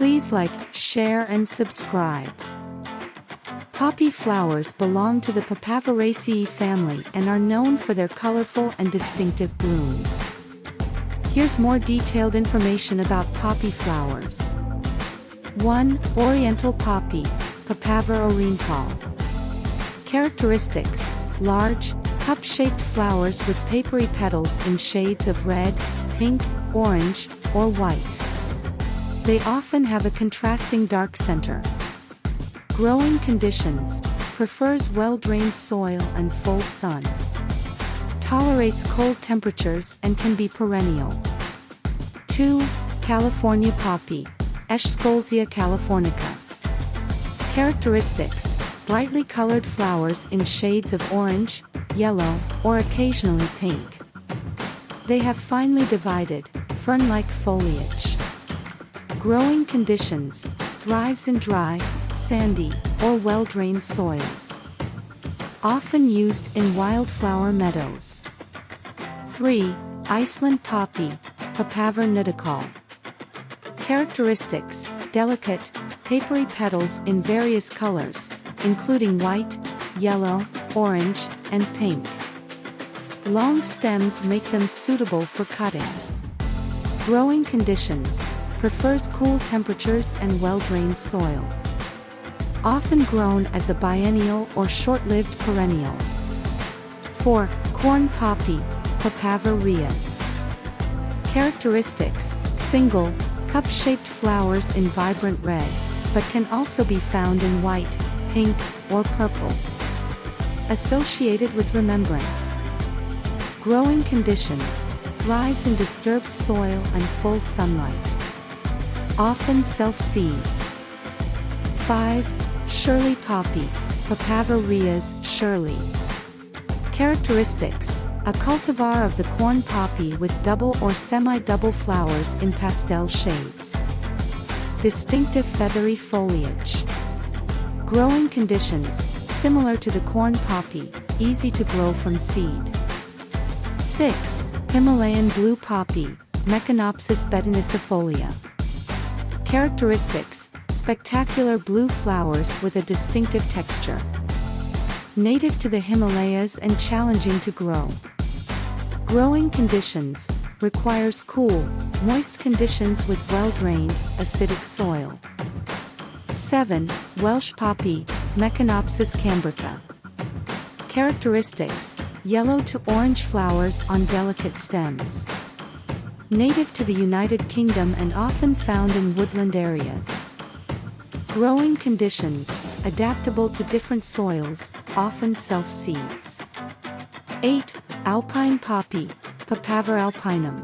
Please like, share and subscribe. Poppy flowers belong to the Papaveraceae family and are known for their colorful and distinctive blooms. Here's more detailed information about poppy flowers. 1. Oriental poppy, Papaver oriental. Characteristics: large, cup-shaped flowers with papery petals in shades of red, pink, orange, or white. They often have a contrasting dark center. Growing conditions: prefers well-drained soil and full sun. Tolerates cold temperatures and can be perennial. 2. California poppy, Eschscholzia californica. Characteristics: brightly colored flowers in shades of orange, yellow, or occasionally pink. They have finely divided, fern-like foliage. Growing conditions: thrives in dry, sandy, or well-drained soils. Often used in wildflower meadows. 3. Iceland poppy, Papaver nudicol. Characteristics: delicate, papery petals in various colors, including white, yellow, orange, and pink. Long stems make them suitable for cutting. Growing conditions: prefers cool temperatures and well-drained soil. Often grown as a biennial or short-lived perennial. 4. Corn poppy, Papaver rheas. Characteristics: single, cup-shaped flowers in vibrant red, but can also be found in white, pink, or purple. Associated with remembrance. Growing conditions: thrives in disturbed soil and full sunlight. Often self-seeds. 5. Shirley poppy, Papaver rheas Shirley. Characteristics: a cultivar of the corn poppy with double or semi-double flowers in pastel shades. Distinctive feathery foliage. Growing conditions: similar to the corn poppy, easy to grow from seed. 6. Himalayan blue poppy, Meconopsis betenicifolia. Characteristics: spectacular blue flowers with a distinctive texture. Native to the Himalayas and challenging to grow. Growing conditions: requires cool, moist conditions with well-drained, acidic soil. 7. Welsh poppy, Meconopsis cambrica. Characteristics: yellow to orange flowers on delicate stems. Native to the United Kingdom and often found in woodland areas. Growing conditions: adaptable to different soils, often self-seeds. 8. Alpine poppy, Papaver alpinum.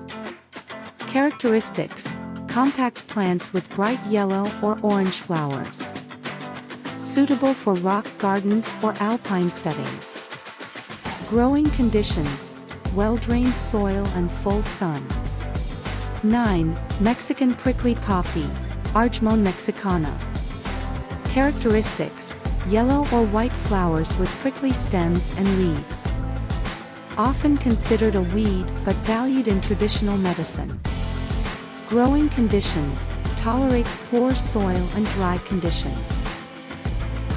Characteristics: compact plants with bright yellow or orange flowers. Suitable for rock gardens or alpine settings. Growing conditions: well-drained soil and full sun. 9. Mexican prickly poppy, Argemone mexicana. Characteristics: yellow or white flowers with prickly stems and leaves. Often considered a weed but valued in traditional medicine. Growing conditions: tolerates poor soil and dry conditions.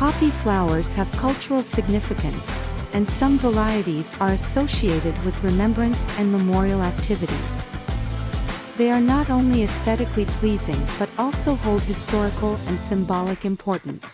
Poppy flowers have cultural significance, and some varieties are associated with remembrance and memorial activities. They are not only aesthetically pleasing but also hold historical and symbolic importance.